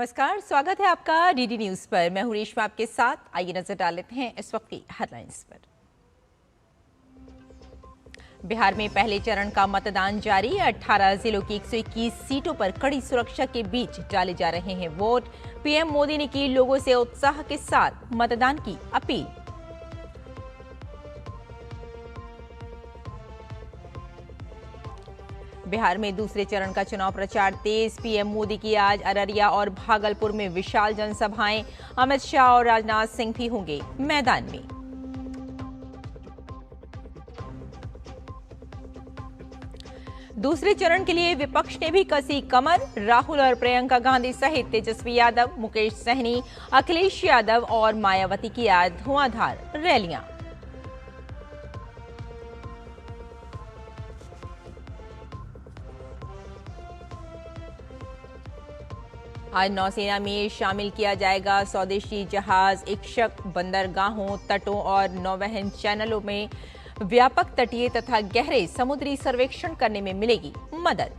नमस्कार, स्वागत है आपका डीडी न्यूज पर। मैं हूं रेशमा आपके साथ। आइए नजर डाल लेते हैं इस वक्त की हेडलाइंस पर। बिहार में पहले चरण का मतदान जारी। 18 जिलों की 121 सीटों पर कड़ी सुरक्षा के बीच डाले जा रहे हैं वोट। पीएम मोदी ने की लोगों से उत्साह के साथ मतदान की अपील। बिहार में दूसरे चरण का चुनाव प्रचार तेज। पीएम मोदी की आज अररिया और भागलपुर में विशाल जनसभाएं। अमित शाह और राजनाथ सिंह भी होंगे मैदान में। दूसरे चरण के लिए विपक्ष ने भी कसी कमर। राहुल और प्रियंका गांधी सहित तेजस्वी यादव, मुकेश सहनी, अखिलेश यादव और मायावती की आज धुआंधार रैलियां। आज नौसेना में शामिल किया जाएगा स्वदेशी जहाज। इक्षक बंदरगाहों, तटों और नौवहन चैनलों में व्यापक तटीय तथा गहरे समुद्री सर्वेक्षण करने में मिलेगी मदद।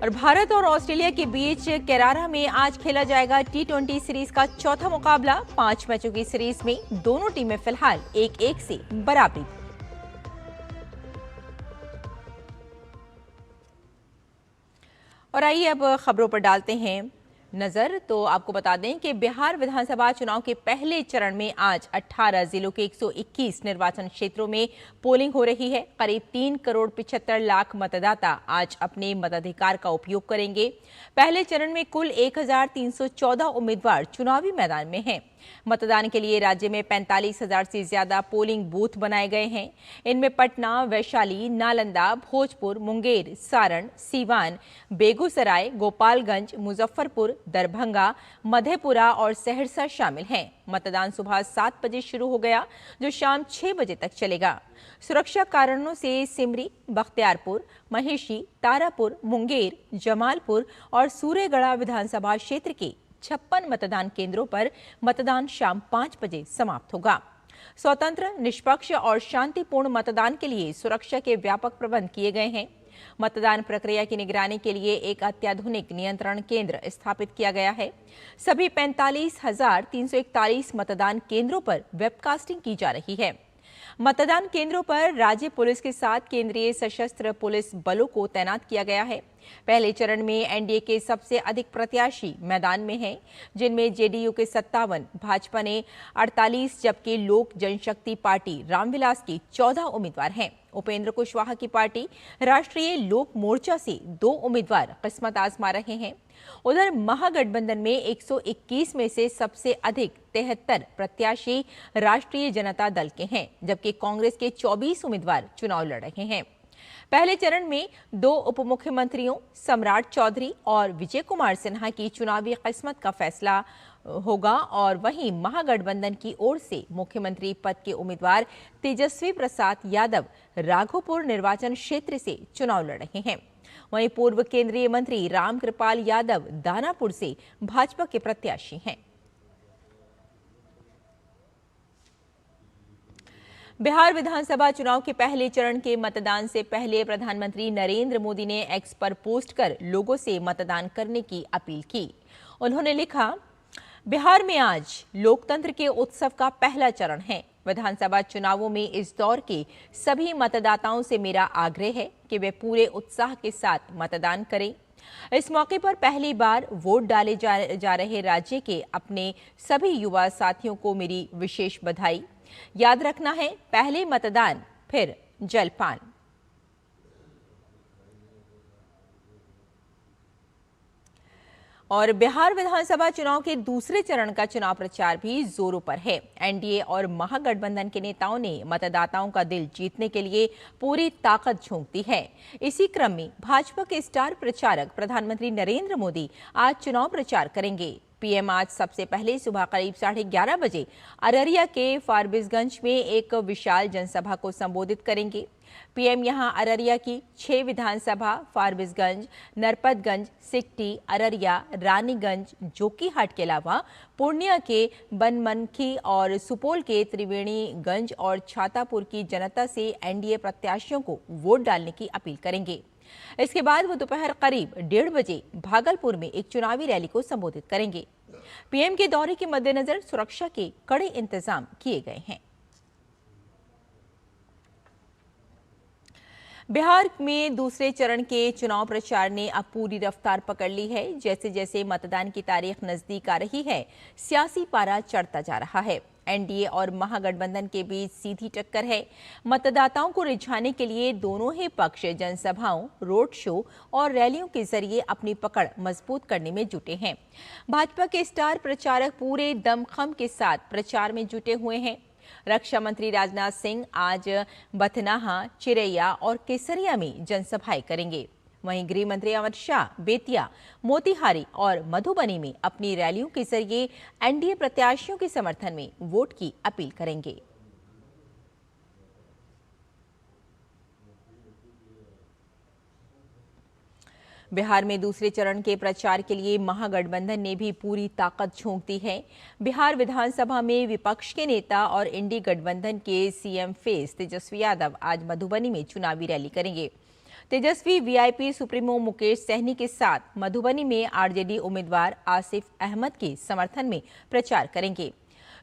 और भारत और ऑस्ट्रेलिया के बीच केरारा में आज खेला जाएगा T20 सीरीज का चौथा मुकाबला। 5 मैचों की सीरीज में दोनों टीमें फिलहाल 1-1 से बराबरी। और आइए अब खबरों पर डालते हैं नजर। तो आपको बता दें कि बिहार विधानसभा चुनाव के पहले चरण में आज 18 जिलों के 121 निर्वाचन क्षेत्रों में पोलिंग हो रही है। करीब 3 करोड़ 75 लाख मतदाता आज अपने मताधिकार का उपयोग करेंगे। पहले चरण में कुल 1314 उम्मीदवार चुनावी मैदान में हैं। मतदान के लिए राज्य में 45,000 से ज्यादा पोलिंग बूथ बनाए गए हैं। इनमें पटना, वैशाली, नालंदा, भोजपुर, मुंगेर, सारण, सीवान, बेगूसराय, गोपालगंज, मुजफ्फरपुर, दरभंगा, मधेपुरा और सहरसा शामिल हैं। मतदान सुबह 7 बजे शुरू हो गया, जो शाम 6 बजे तक चलेगा। सुरक्षा कारणों से सिमरी, बख्तियारपुर, महेशी, तारापुर, मुंगेर, जमालपुर और सूर्यगढ़ा विधानसभा क्षेत्र के 56 मतदान केंद्रों पर मतदान शाम 5 बजे समाप्त होगा। स्वतंत्र, निष्पक्ष और शांतिपूर्ण मतदान के लिए सुरक्षा के व्यापक प्रबंध किए गए हैं। मतदान प्रक्रिया की निगरानी के लिए एक अत्याधुनिक नियंत्रण केंद्र स्थापित किया गया है। सभी 45,341 मतदान केंद्रों पर वेबकास्टिंग की जा रही है। मतदान केंद्रों पर राज्य पुलिस के साथ केंद्रीय सशस्त्र पुलिस बलों को तैनात किया गया है। पहले चरण में एनडीए के सबसे अधिक प्रत्याशी मैदान में हैं, जिनमें जेडीयू के 57, भाजपा ने 48 जबकि लोक जनशक्ति पार्टी रामविलास के 14 उम्मीदवार हैं। उपेंद्र कुशवाहा की पार्टी राष्ट्रीय लोक मोर्चा से 2 उम्मीदवार किस्मत आजमा रहे हैं। उधर महागठबंधन में 121 में से सबसे अधिक 73 प्रत्याशी राष्ट्रीय जनता दल के हैं, जबकि कांग्रेस के 24 उम्मीदवार चुनाव लड़ रहे हैं। पहले चरण में 2 उप मुख्यमंत्रियों सम्राट चौधरी और विजय कुमार सिन्हा की चुनावी किस्मत का फैसला होगा और वहीं महागठबंधन की ओर से मुख्यमंत्री पद के उम्मीदवार तेजस्वी प्रसाद यादव राघोपुर निर्वाचन क्षेत्र से चुनाव लड़ रहे हैं। वहीं पूर्व केंद्रीय मंत्री रामकृपाल यादव दानापुर से भाजपा के प्रत्याशी हैं। बिहार विधानसभा चुनाव के पहले चरण के मतदान से पहले प्रधानमंत्री नरेंद्र मोदी ने एक्स पर पोस्ट कर लोगों से मतदान करने की अपील की। उन्होंने लिखा, बिहार में आज लोकतंत्र के उत्सव का पहला चरण है। विधानसभा चुनावों में इस दौर के सभी मतदाताओं से मेरा आग्रह है कि वे पूरे उत्साह के साथ मतदान करें। इस मौके पर पहली बार वोट डाले जा रहे राज्य के अपने सभी युवा साथियों को मेरी विशेष बधाई। याद रखना है, पहले मतदान फिर जलपान। और बिहार विधानसभा चुनाव के दूसरे चरण का चुनाव प्रचार भी जोरों पर है। एनडीए और महागठबंधन के नेताओं ने मतदाताओं का दिल जीतने के लिए पूरी ताकत झोंक दी है। इसी क्रम में भाजपा के स्टार प्रचारक प्रधानमंत्री नरेंद्र मोदी आज चुनाव प्रचार करेंगे। पीएम आज सबसे पहले सुबह करीब 11:30 बजे अररिया के फारबिसगंज में एक विशाल जनसभा को संबोधित करेंगे। पीएम यहां अररिया की 6 विधानसभा फारबिसगंज, नरपतगंज, सिकटी, अररिया, रानीगंज, जोकीहाट के अलावा पूर्णिया के बनमनखी और सुपौल के त्रिवेणीगंज और छातापुर की जनता से एनडीए प्रत्याशियों को वोट डालने की अपील करेंगे। इसके बाद वो दोपहर करीब 1:30 बजे भागलपुर में एक चुनावी रैली को संबोधित करेंगे। पीएम के दौरे के मद्देनजर सुरक्षा के कड़े इंतजाम किए गए हैं। बिहार में दूसरे चरण के चुनाव प्रचार ने अब पूरी रफ्तार पकड़ ली है। जैसे जैसे मतदान की तारीख नजदीक आ रही है, सियासी पारा चढ़ता जा रहा है। एनडीए और महागठबंधन के बीच सीधी टक्कर है। मतदाताओं को रिझाने के लिए दोनों ही पक्ष जनसभाओं, रोड शो और रैलियों के जरिए अपनी पकड़ मजबूत करने में जुटे हैं। भाजपा के स्टार प्रचारक पूरे दमखम के साथ प्रचार में जुटे हुए हैं। रक्षा मंत्री राजनाथ सिंह आज बथनाहा, चिरैया और केसरिया में जनसभाएं करेंगे। वहीं गृह मंत्री अमित शाह बेतिया, मोतिहारी और मधुबनी में अपनी रैलियों के जरिए एनडीए प्रत्याशियों के समर्थन में वोट की अपील करेंगे। बिहार में दूसरे चरण के प्रचार के लिए महागठबंधन ने भी पूरी ताकत झोंक दी है। बिहार विधानसभा में विपक्ष के नेता और इंडी गठबंधन के सीएम फेस तेजस्वी यादव आज मधुबनी में चुनावी रैली करेंगे। तेजस्वी वीआईपी सुप्रीमो मुकेश सहनी के साथ मधुबनी में आरजेडी उम्मीदवार आसिफ अहमद के समर्थन में प्रचार करेंगे।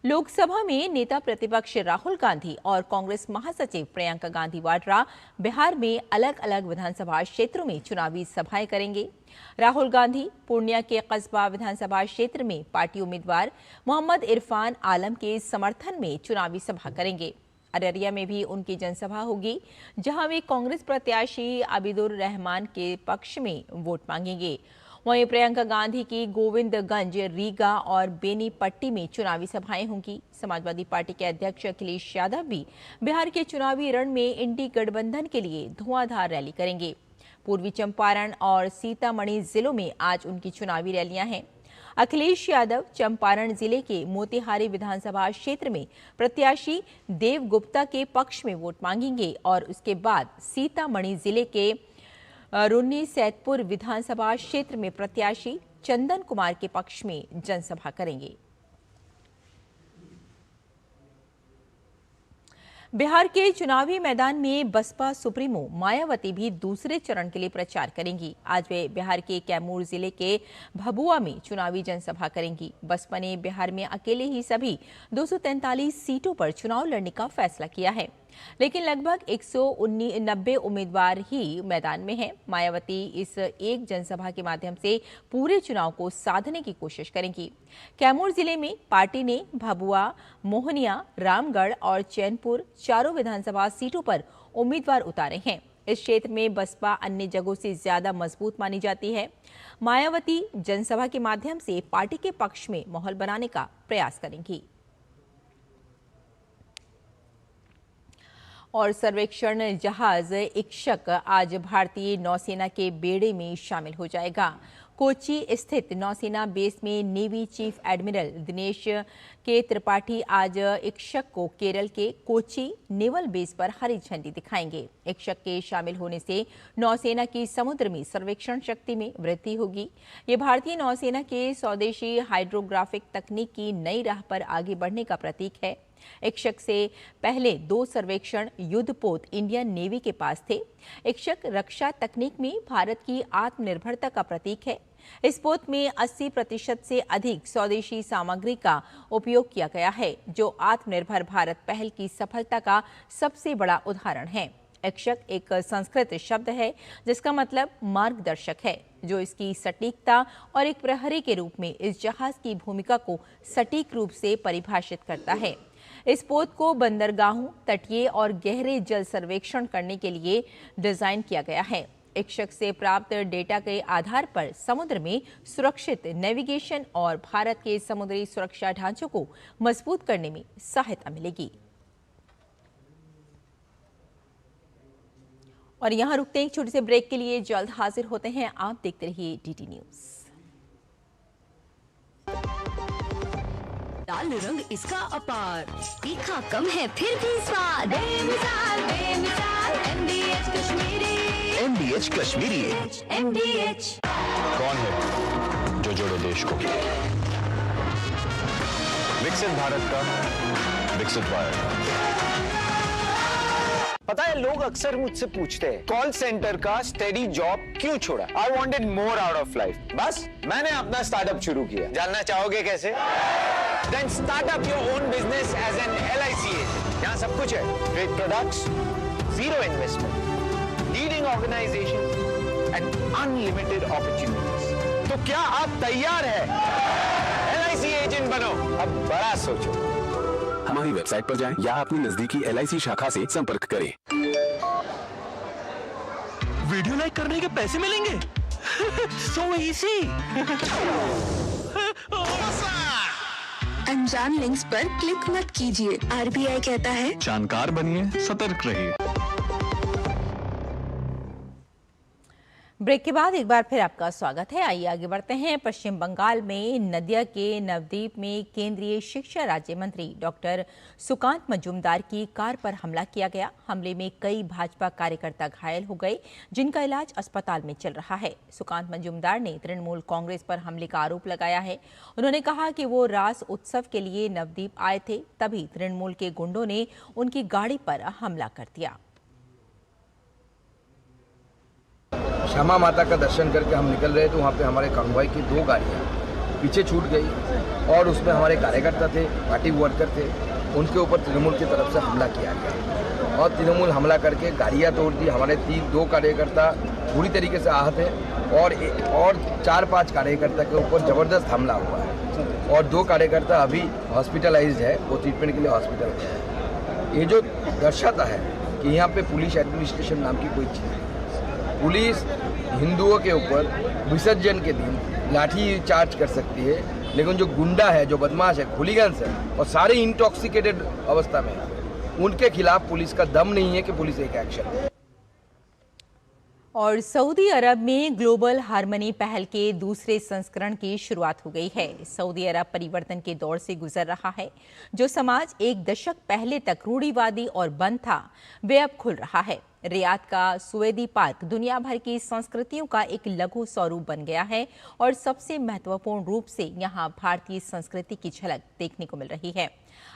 लोकसभा में नेता प्रतिपक्ष राहुल गांधी और कांग्रेस महासचिव प्रियंका गांधी वाड्रा बिहार में अलग अलग विधानसभा क्षेत्रों में चुनावी सभाएं करेंगे। राहुल गांधी पूर्णिया के कस्बा विधानसभा क्षेत्र में पार्टी उम्मीदवार मोहम्मद इरफान आलम के समर्थन में चुनावी सभा करेंगे। अररिया में भी उनकी जनसभा होगी, जहां वे कांग्रेस प्रत्याशी आबिदुर रहमान के पक्ष में वोट मांगेंगे। वहीं प्रियंका गांधी की गोविंदगंज, रीगा और बेनीपट्टी में चुनावी सभाएं होंगी। समाजवादी पार्टी के अध्यक्ष अखिलेश यादव भी बिहार के चुनावी रण में इंडी गठबंधन के लिए धुआंधार रैली करेंगे। पूर्वी चंपारण और सीतामढ़ी जिलों में आज उनकी चुनावी रैलियां हैं। अखिलेश यादव चंपारण जिले के मोतिहारी विधानसभा क्षेत्र में प्रत्याशी देव गुप्ता के पक्ष में वोट मांगेंगे और उसके बाद सीतामढ़ी जिले के रुन्नी सैदपुर विधानसभा क्षेत्र में प्रत्याशी चंदन कुमार के पक्ष में जनसभा करेंगे। बिहार के चुनावी मैदान में बसपा सुप्रीमो मायावती भी दूसरे चरण के लिए प्रचार करेंगी। आज वे बिहार के कैमूर जिले के भभुआ में चुनावी जनसभा करेंगी। बसपा ने बिहार में अकेले ही सभी 243 सीटों पर चुनाव लड़ने का फैसला किया है, लेकिन लगभग 190 उम्मीदवार ही मैदान में हैं। मायावती इस एक जनसभा के माध्यम से पूरे चुनाव को साधने की कोशिश करेंगी। कैमूर जिले में पार्टी ने भभुआ, मोहनिया, रामगढ़ और चैनपुर चारों विधानसभा सीटों पर उम्मीदवार उतारे हैं। इस क्षेत्र में बसपा अन्य जगहों से ज्यादा मजबूत मानी जाती है। मायावती जनसभा के माध्यम से पार्टी के पक्ष में माहौल बनाने का प्रयास करेंगी। और सर्वेक्षण जहाज इक्षक आज भारतीय नौसेना के बेड़े में शामिल हो जाएगा। कोची स्थित नौसेना बेस में नेवी चीफ एडमिरल दिनेश के त्रिपाठी आज इक्षक को केरल के कोची नेवल बेस पर हरी झंडी दिखाएंगे। इक्षक के शामिल होने से नौसेना की समुद्र में सर्वेक्षण शक्ति में वृद्धि होगी। ये भारतीय नौसेना के स्वदेशी हाइड्रोग्राफिक तकनीक की नई राह पर आगे बढ़ने का प्रतीक है। इक्षक से पहले 2 सर्वेक्षण युद्धपोत इंडियन नेवी के पास थे। इक्षक रक्षा तकनीक में भारत की आत्मनिर्भरता का प्रतीक है। इस पोत में 80% से अधिक स्वदेशी सामग्री का उपयोग किया गया है, जो आत्मनिर्भर भारत पहल की सफलता का सबसे बड़ा उदाहरण है। इक्षक एक संस्कृत शब्द है जिसका मतलब मार्गदर्शक है, जो इसकी सटीकता और एक प्रहरी के रूप में इस जहाज की भूमिका को सटीक रूप से परिभाषित करता है। इस पोत को बंदरगाहों, तटीय और गहरे जल सर्वेक्षण करने के लिए डिजाइन किया गया है। इक्षक से प्राप्त डेटा के आधार पर समुद्र में सुरक्षित नेविगेशन और भारत के समुद्री सुरक्षा ढांचों को मजबूत करने में सहायता मिलेगी। और यहाँ रुकते हैं एक छोटे से ब्रेक के लिए, जल्द हाजिर होते हैं। आप देखते रहिए डीडी न्यूज। लाल रंग इसका अपार, तीखा कम है फिर भी स्वाद, बेमिसाल बेमिसाल MDH Kashmiri. MDH Kashmiri. MDH कौन है जो जोड़े देश को? विकसित भारत का विकसित भारत। पता है, लोग अक्सर मुझसे पूछते हैं कॉल सेंटर का स्टेडी जॉब क्यों छोड़ा? I wanted more out of life. बस मैंने अपना स्टार्टअप शुरू किया। जानना चाहोगे कैसे? Then start up your own business as an LIC agent. यहाँ सब कुछ है। Great products, zero investment, leading organization and unlimited opportunities. तो क्या आप तैयार हैं? LIC एजेंट बनो। अब बड़ा सोचो। हमारी वेबसाइट पर जाएं या अपनी नजदीकी LIC शाखा से संपर्क करें। वीडियो लाइक करने के पैसे मिलेंगे? So easy। अनजान लिंक्स पर क्लिक मत कीजिए, RBI कहता है। जानकार बनिए, सतर्क रहिए। ब्रेक के बाद एक बार फिर आपका स्वागत है। आइए आगे बढ़ते हैं। पश्चिम बंगाल में नदिया के नवद्वीप में केंद्रीय शिक्षा राज्य मंत्री डॉक्टर सुकांत मजूमदार की कार पर हमला किया गया। हमले में कई भाजपा कार्यकर्ता घायल हो गए, जिनका इलाज अस्पताल में चल रहा है। सुकांत मजूमदार ने तृणमूल कांग्रेस पर हमले का आरोप लगाया है। उन्होंने कहा कि वो रास उत्सव के लिए नवद्वीप आए थे, तभी तृणमूल के गुंडों ने उनकी गाड़ी पर हमला कर दिया। श्यामा माता का दर्शन करके हम निकल रहे तो वहाँ पे हमारे कांगवाई की 2 गाड़ियाँ पीछे छूट गई और उसमें हमारे कार्यकर्ता थे, पार्टी वर्कर थे, उनके ऊपर तृणमूल की तरफ से हमला किया गया और तृणमूल हमला करके गाड़ियाँ तोड़ दी। हमारे 2 कार्यकर्ता बुरी तरीके से आहत हैं और 4-5 कार्यकर्ता के ऊपर ज़बरदस्त हमला हुआ है और 2 कार्यकर्ता अभी हॉस्पिटलाइज्ड है, वो ट्रीटमेंट के लिए हॉस्पिटल में है। ये जो दर्शाता है कि यहाँ पे पुलिस एडमिनिस्ट्रेशन नाम की कोई चीज़ नहीं। पुलिस हिंदुओं के ऊपर विसर्जन के दिन लाठी चार्ज कर सकती है, लेकिन जो गुंडा है, जो बदमाश है, हुलिगन्स है और सारे इंटॉक्सिकेटेड अवस्था में है, उनके खिलाफ पुलिस का दम नहीं है कि पुलिस एक एक्शन ले। और सऊदी अरब में ग्लोबल हार्मनी पहल के दूसरे संस्करण की शुरुआत हो गई है। सऊदी अरब परिवर्तन के दौर से गुजर रहा है। जो समाज एक दशक पहले तक रूढ़िवादी और बंद था, वे अब खुल रहा है। रियाद का सुवेदी पार्क दुनिया भर की संस्कृतियों का एक लघु स्वरूप बन गया है और सबसे महत्वपूर्ण रूप से यहाँ भारतीय संस्कृति की झलक देखने को मिल रही है।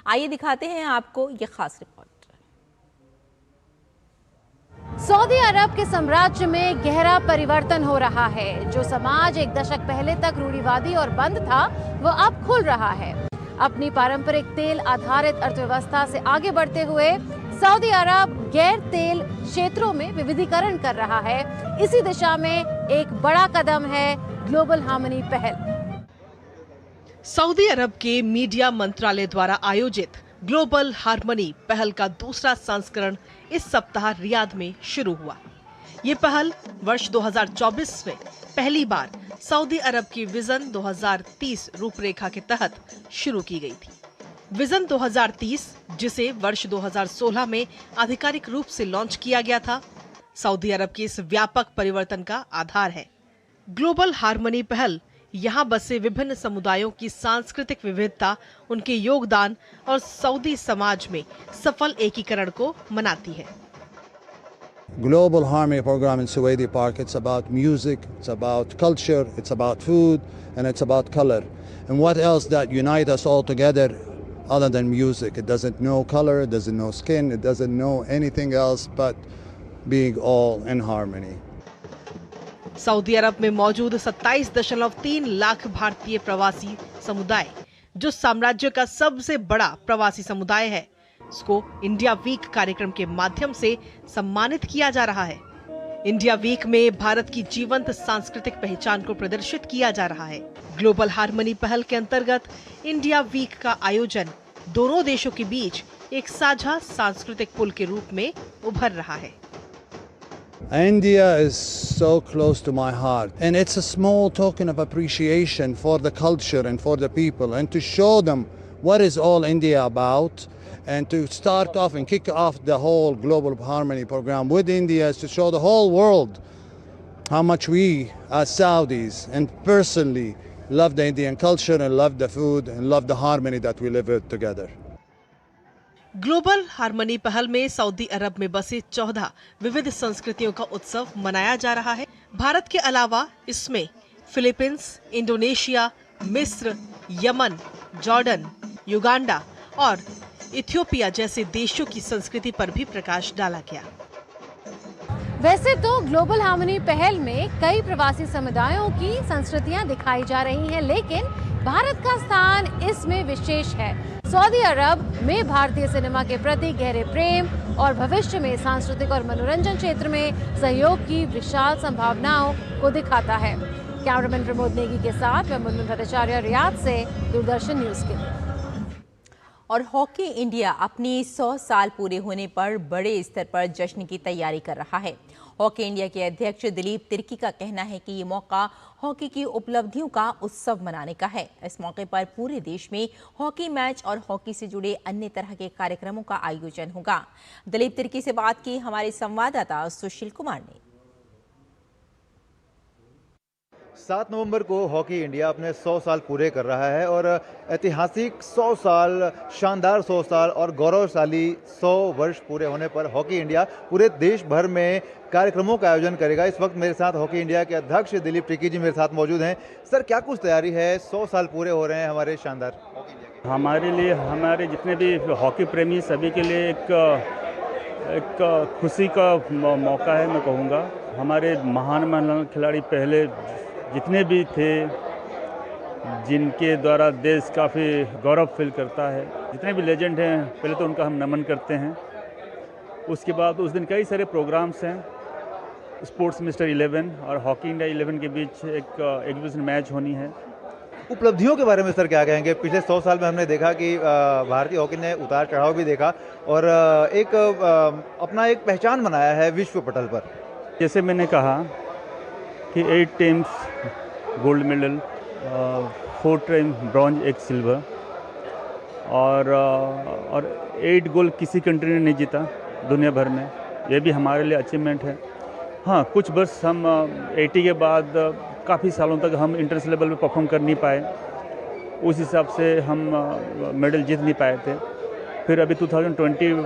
आइए दिखाते हैं आपको ये खास रिपोर्ट। सऊदी अरब के साम्राज्य में गहरा परिवर्तन हो रहा है। जो समाज एक दशक पहले तक रूढ़िवादी और बंद था, वो अब खुल रहा है। अपनी पारंपरिक तेल आधारित अर्थव्यवस्था से आगे बढ़ते हुए सऊदी अरब गैर तेल क्षेत्रों में विविधीकरण कर रहा है। इसी दिशा में एक बड़ा कदम है ग्लोबल हार्मनी पहल। सऊदी अरब के मीडिया मंत्रालय द्वारा आयोजित ग्लोबल हार्मनी पहल का दूसरा संस्करण इस सप्ताह रियाद में शुरू हुआ। ये पहल वर्ष 2024 में पहली बार सऊदी अरब की विजन 2030 रूपरेखा के तहत शुरू की गई थी। विजन 2030, जिसे वर्ष 2016 में आधिकारिक रूप से लॉन्च किया गया था, सऊदी अरब के इस व्यापक परिवर्तन का आधार है। ग्लोबल हार्मनी पहल यहाँ बसे विभिन्न समुदायों की सांस्कृतिक विविधता, उनके योगदान और सऊदी समाज में सफल एकीकरण को मनाती है। Global Harmony program in Suwaidi Park, it's about music, it's about culture, it's about food, and it's about color. And what else that unite us all together other than music? It doesn't know color, it doesn't know skin, it doesn't know anything else but being all in harmony. सऊदी अरब में मौजूद 27.3 लाख भारतीय प्रवासी समुदाय, जो साम्राज्य का सबसे बड़ा प्रवासी समुदाय है, उसको इंडिया वीक कार्यक्रम के माध्यम से सम्मानित किया जा रहा है। इंडिया वीक में भारत की जीवंत सांस्कृतिक पहचान को प्रदर्शित किया जा रहा है। ग्लोबल हार्मनी पहल के अंतर्गत इंडिया वीक का आयोजन दोनों देशों के बीच एक साझा सांस्कृतिक पुल के रूप में उभर रहा है। India is so close to my heart, and it's a small token of appreciation for the culture and for the people, and to show them what is all India about, and to start off and kick off the whole Global Harmony program with India is to show the whole world how much we as Saudis and personally love the Indian culture and love the food and love the harmony that we live with together. Global harmony पहल में Saudi अरब में बसे 14 विविध संस्कृतियों का उत्सव मनाया जा रहा है। भारत के अलावा इसमें फिलीपींस, इंडोनेशिया, मिस्र, यमन, जॉर्डन, युगांडा और इथियोपिया जैसे देशों की संस्कृति पर भी प्रकाश डाला गया। वैसे तो ग्लोबल हार्मनी पहल में कई प्रवासी समुदायों की संस्कृतियां दिखाई जा रही हैं, लेकिन भारत का स्थान इसमें विशेष है। सऊदी अरब में भारतीय सिनेमा के प्रति गहरे प्रेम और भविष्य में सांस्कृतिक और मनोरंजन क्षेत्र में सहयोग की विशाल संभावनाओं को दिखाता है। कैमरामैन प्रमोद नेगी के साथ मैं मुनमुन भट्टाचार्य, रियाद से, दूरदर्शन न्यूज के लिए। और हॉकी इंडिया अपनी 100 साल पूरे होने पर बड़े स्तर पर जश्न की तैयारी कर रहा है। हॉकी इंडिया के अध्यक्ष दिलीप तिर्की का कहना है कि ये मौका हॉकी की उपलब्धियों का उत्सव मनाने का है। इस मौके पर पूरे देश में हॉकी मैच और हॉकी से जुड़े अन्य तरह के कार्यक्रमों का आयोजन होगा। दिलीप तिर्की से बात की हमारे संवाददाता सुशील कुमार ने। 7 नवंबर को हॉकी इंडिया अपने 100 साल पूरे कर रहा है और ऐतिहासिक 100 साल, शानदार 100 साल और गौरवशाली 100 वर्ष पूरे होने पर हॉकी इंडिया पूरे देश भर में कार्यक्रमों का आयोजन करेगा। इस वक्त मेरे साथ हॉकी इंडिया के अध्यक्ष दिलीप तिर्की जी मेरे साथ मौजूद हैं। सर, क्या कुछ तैयारी है? 100 साल पूरे हो रहे हैं हमारे शानदार हॉकी इंडिया के। हमारे लिए, हमारे जितने भी हॉकी प्रेमी सभी के लिए एक खुशी का मौका है, मैं कहूँगा। हमारे महान खिलाड़ी पहले जितने भी थे, जिनके द्वारा देश काफ़ी गौरव फील करता है, जितने भी लेजेंड हैं, पहले तो उनका हम नमन करते हैं। उसके बाद उस दिन कई सारे प्रोग्राम्स हैं। स्पोर्ट्स मिस्टर 11 और हॉकी इंडिया 11 के बीच एक एग्जीबिशन मैच होनी है। उपलब्धियों के बारे में सर क्या कहेंगे? पिछले 100 साल में हमने देखा कि भारतीय हॉकी ने उतार चढ़ाव भी देखा और अपना एक पहचान बनाया है विश्व पटल पर। जैसे मैंने कहा कि 8 teams gold medal, 4 time bronze, 1 silver और 8 गोल्ड किसी कंट्री ने नहीं जीता दुनिया भर में। ये भी हमारे लिए अचीवमेंट है। हाँ, कुछ वर्ष हम 80 के बाद काफ़ी सालों तक हम इंटरनेशनल लेवल पे परफॉर्म कर नहीं पाए, उस हिसाब से हम मेडल जीत नहीं पाए थे। फिर अभी 2021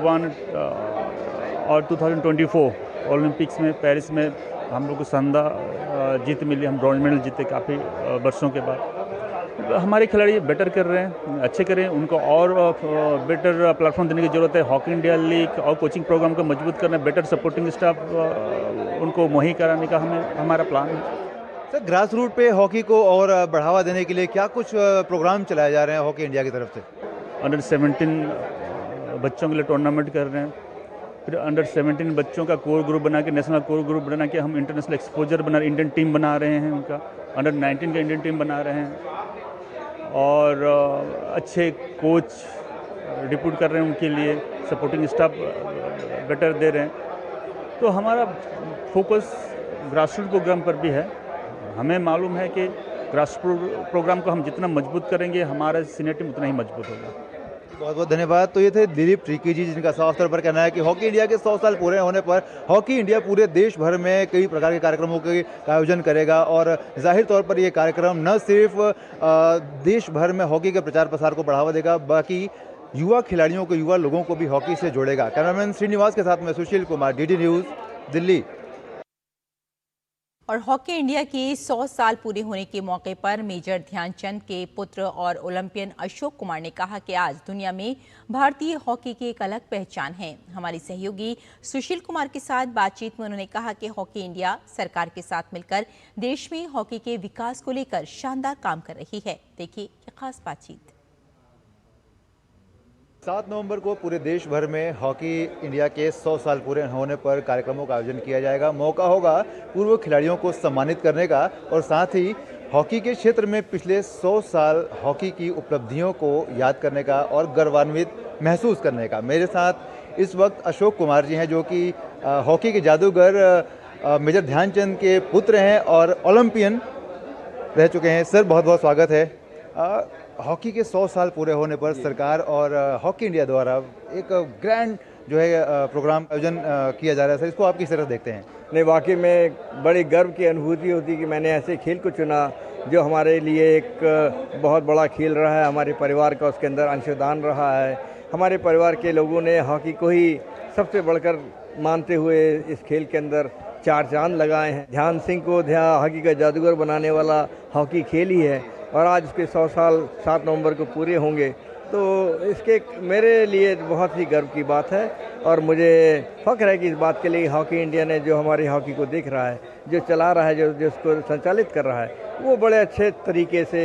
और 2024 ओलंपिक्स में पेरिस में हम लोग को शानदार जीत मिली। हम ब्रॉन्ज मेडल जीते काफ़ी वर्षों के बाद। हमारे खिलाड़ी बेटर कर रहे हैं, अच्छे करें, उनको और बेटर प्लेटफॉर्म देने की ज़रूरत है। हॉकी इंडिया लीग और कोचिंग प्रोग्राम को मजबूत करना, बेटर सपोर्टिंग स्टाफ उनको मुहैया कराने का हमारा प्लान है। सर, ग्रास रूट पे हॉकी को और बढ़ावा देने के लिए क्या कुछ प्रोग्राम चलाए जा रहे हैं हॉकी इंडिया की तरफ से? अंडर 17 बच्चों के लिए टूर्नामेंट कर रहे हैं। फिर अंडर 17 बच्चों का कोर ग्रुप बना के, नेशनल कोर ग्रुप बना के हम इंटरनेशनल एक्सपोजर बना, इंडियन टीम बना रहे हैं उनका। अंडर 19 का इंडियन टीम बना रहे हैं और अच्छे कोच रिपोर्ट कर रहे हैं उनके लिए, सपोर्टिंग स्टाफ बेटर दे रहे हैं। तो हमारा फोकस ग्रास रूट प्रोग्राम पर भी है। हमें मालूम है कि ग्रास रूट प्रोग्राम को हम जितना मजबूत करेंगे, हमारा सीनियर टीम उतना ही मजबूत होगा। बहुत बहुत धन्यवाद। तो ये थे दिलीप तिर्की जी, जिनका साफ तौर पर कहना है कि हॉकी इंडिया के 100 साल पूरे होने पर हॉकी इंडिया पूरे देश भर में कई प्रकार के कार्यक्रमों के आयोजन करेगा और जाहिर तौर पर ये कार्यक्रम न सिर्फ देश भर में हॉकी के प्रचार प्रसार को बढ़ावा देगा, बाकी युवा खिलाड़ियों को, युवा लोगों को भी हॉकी से जोड़ेगा। कैमरामैन श्रीनिवास के साथ मैं सुशील कुमार, डीडी न्यूज़, दिल्ली। और हॉकी इंडिया के 100 साल पूरे होने के मौके पर मेजर ध्यानचंद के पुत्र और ओलंपियन अशोक कुमार ने कहा कि आज दुनिया में भारतीय हॉकी की एक अलग पहचान है। हमारी सहयोगी सुशील कुमार के साथ बातचीत में उन्होंने कहा कि हॉकी इंडिया सरकार के साथ मिलकर देश में हॉकी के विकास को लेकर शानदार काम कर रही है। देखिए ये खास बातचीत। 7 नवंबर को पूरे देश भर में हॉकी इंडिया के 100 साल पूरे होने पर कार्यक्रमों का आयोजन किया जाएगा। मौका होगा पूर्व खिलाड़ियों को सम्मानित करने का और साथ ही हॉकी के क्षेत्र में पिछले 100 साल हॉकी की उपलब्धियों को याद करने का और गर्वान्वित महसूस करने का। मेरे साथ इस वक्त अशोक कुमार जी हैं, जो कि हॉकी के जादूगर मेजर ध्यानचंद के पुत्र हैं और ओलंपियन रह चुके हैं। सर, बहुत बहुत स्वागत है। हॉकी के 100 साल पूरे होने पर सरकार और हॉकी इंडिया द्वारा एक ग्रैंड जो है प्रोग्राम आयोजन किया जा रहा है। सर, इसको आप किस तरह देखते हैं? नहीं, वाकई में बड़ी गर्व की अनुभूति होती है कि मैंने ऐसे खेल को चुना जो हमारे लिए एक बहुत बड़ा खेल रहा है। हमारे परिवार का उसके अंदर अंशदान रहा है। हमारे परिवार के लोगों ने हॉकी को ही सबसे बढ़कर मानते हुए इस खेल के अंदर 4 चांद लगाए हैं। ध्यान सिंह को हॉकी का जादूगर बनाने वाला हॉकी खेल ही है और आज उसके 100 साल 7 नवंबर को पूरे होंगे, तो इसके मेरे लिए बहुत ही गर्व की बात है और मुझे फ़ख्र है कि इस बात के लिए हॉकी इंडिया ने जो हमारी हॉकी को देख रहा है, जो चला रहा है, जो उसको संचालित कर रहा है, वो बड़े अच्छे तरीके से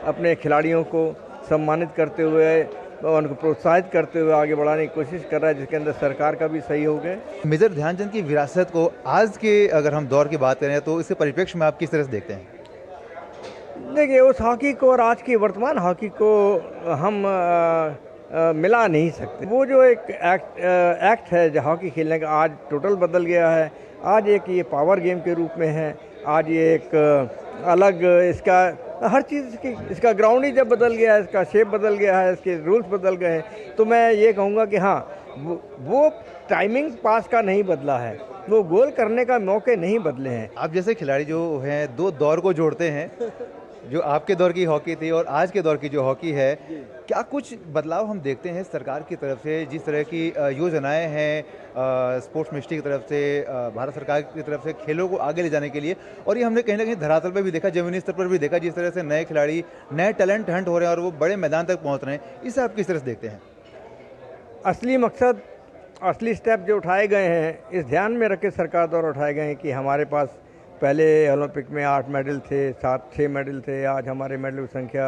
अपने खिलाड़ियों को सम्मानित करते हुए और उनको प्रोत्साहित करते हुए आगे बढ़ाने की कोशिश कर रहा है, जिसके अंदर सरकार का भी सहयोग है। मेजर ध्यानचंद की विरासत को आज के अगर हम दौर की बात करें तो इसके परिप्रेक्ष्य में आप किस तरह से देखते हैं? देखिए, उस हॉकी को और आज की वर्तमान हॉकी को हम मिला नहीं सकते। वो जो एक एक्ट है जो हॉकी खेलने का, आज टोटल बदल गया है। आज एक ये पावर गेम के रूप में है। आज ये एक अलग इसका हर चीज़ की, इसका ग्राउंड ही जब बदल गया है, इसका शेप बदल गया है, इसके रूल्स बदल गए हैं, तो मैं ये कहूँगा कि हाँ, वो टाइमिंग पास का नहीं बदला है, वो गोल करने का मौके नहीं बदले हैं। आप जैसे खिलाड़ी जो हैं 2 दौर को जोड़ते हैं, जो आपके दौर की हॉकी थी और आज के दौर की जो हॉकी है, क्या कुछ बदलाव हम देखते हैं सरकार की तरफ से? जिस तरह की योजनाएं हैं स्पोर्ट्स मिनिस्ट्री की तरफ से, भारत सरकार की तरफ से खेलों को आगे ले जाने के लिए, और ये हमने कहीं ना कहीं धरातल पर भी देखा, जमीनी स्तर पर भी देखा, जिस तरह से नए खिलाड़ी, नए टैलेंट हंट हो रहे हैं और वो बड़े मैदान तक पहुँच रहे हैं, इसे आप किस तरह से देखते हैं? असली मकसद, असली स्टेप जो उठाए गए हैं, इस ध्यान में रख के सरकार द्वारा उठाए गए हैं कि हमारे पास पहले ओलंपिक में 8 मेडल थे, 6 मेडल थे। आज हमारे मेडल की संख्या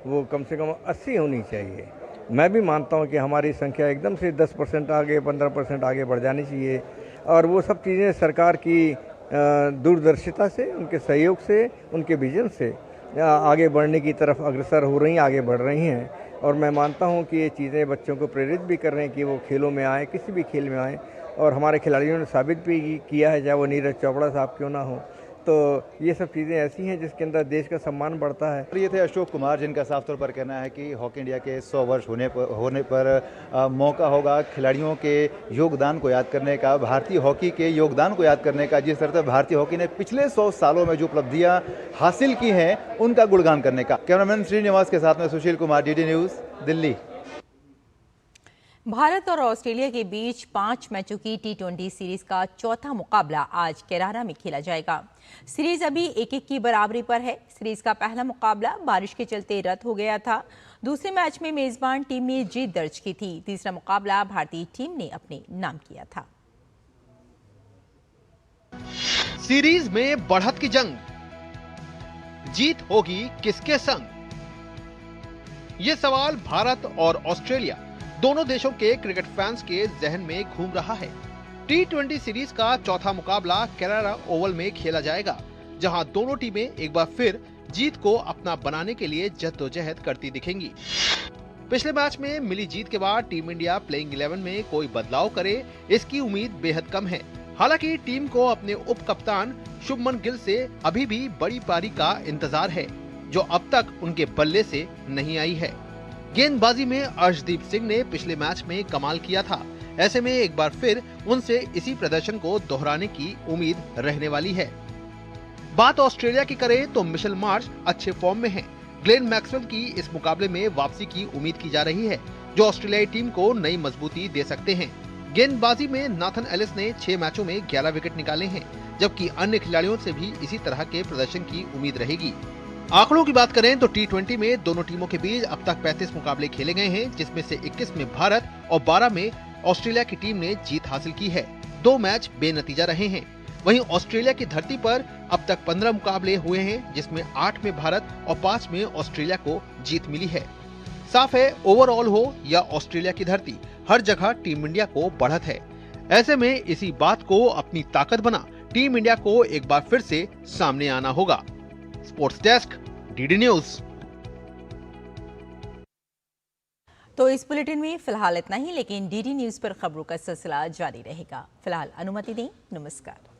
वो कम से कम 80 होनी चाहिए। मैं भी मानता हूं कि हमारी संख्या एकदम से 10% आगे, 15% आगे बढ़ जानी चाहिए, और वो सब चीज़ें सरकार की दूरदर्शिता से, उनके सहयोग से, उनके विजन से आगे बढ़ने की तरफ अग्रसर हो रही हैं, आगे बढ़ रही हैं। और मैं मानता हूं कि ये चीज़ें बच्चों को प्रेरित भी कर रहे हैं कि वो खेलों में आएँ, किसी भी खेल में आएँ, और हमारे खिलाड़ियों ने साबित भी किया है, चाहे वो नीरज चोपड़ा साहब क्यों ना हो। तो ये सब चीज़ें ऐसी हैं जिसके अंदर देश का सम्मान बढ़ता है। ये थे अशोक कुमार, जिनका साफ तौर पर कहना है कि हॉकी इंडिया के 100 वर्ष होने पर मौका होगा खिलाड़ियों के योगदान को याद करने का, भारतीय हॉकी के योगदान को याद करने का। जिस तरह से भारतीय हॉकी ने पिछले 100 सालों में जो उपलब्धियां हासिल की हैं, उनका गुणगान करने का। कैमरामैन श्रीनिवास के साथ में सुशील कुमार, DD न्यूज़, दिल्ली। भारत और ऑस्ट्रेलिया के बीच 5 मैचों की T20 सीरीज का चौथा मुकाबला आज केराला में खेला जाएगा। सीरीज अभी 1-1 की बराबरी पर है। सीरीज का पहला मुकाबला बारिश के चलते रद्द हो गया था। दूसरे मैच में मेजबान टीम ने जीत दर्ज की थी। तीसरा मुकाबला भारतीय टीम ने अपने नाम किया था। सीरीज में बढ़त की जंग, जीत होगी किसके संग? ये सवाल भारत और ऑस्ट्रेलिया दोनों देशों के क्रिकेट फैंस के जहन में घूम रहा है। T20 सीरीज का चौथा मुकाबला केराला ओवल में खेला जाएगा, जहां दोनों टीमें एक बार फिर जीत को अपना बनाने के लिए जद्दोजहद करती दिखेंगी। पिछले मैच में मिली जीत के बाद टीम इंडिया प्लेइंग 11 में कोई बदलाव करे, इसकी उम्मीद बेहद कम है। हालांकि टीम को अपने उप कप्तान शुभमन गिल से अभी भी बड़ी पारी का इंतजार है, जो अब तक उनके बल्ले से नहीं आई है। गेंदबाजी में अर्शदीप सिंह ने पिछले मैच में कमाल किया था। ऐसे में एक बार फिर उनसे इसी प्रदर्शन को दोहराने की उम्मीद रहने वाली है। बात ऑस्ट्रेलिया की करें तो मिशेल मार्श अच्छे फॉर्म में हैं। ग्लेन मैक्सवेल की इस मुकाबले में वापसी की उम्मीद की जा रही है, जो ऑस्ट्रेलियाई टीम को नई मजबूती दे सकते हैं। गेंदबाजी में नाथन एलिस ने 6 मैचों में 11 विकेट निकाले हैं, जबकि अन्य खिलाड़ियों से भी इसी तरह के प्रदर्शन की उम्मीद रहेगी। आंकड़ों की बात करें तो T20 में दोनों टीमों के बीच अब तक 35 मुकाबले खेले गए हैं, जिसमें से 21 में भारत और 12 में ऑस्ट्रेलिया की टीम ने जीत हासिल की है। 2 मैच बेनतीजा रहे हैं। वहीं ऑस्ट्रेलिया की धरती पर अब तक 15 मुकाबले हुए हैं, जिसमें 8 में भारत और 5 में ऑस्ट्रेलिया को जीत मिली है। साफ है, ओवरऑल हो या ऑस्ट्रेलिया की धरती, हर जगह टीम इंडिया को बढ़त है। ऐसे में इसी बात को अपनी ताकत बना टीम इंडिया को एक बार फिर से सामने आना होगा। Sports desk, DD news. तो इस बुलेटिन में फिलहाल इतना ही, लेकिन DD न्यूज़ पर खबरों का सिलसिला जारी रहेगा। फिलहाल अनुमति दें, नमस्कार।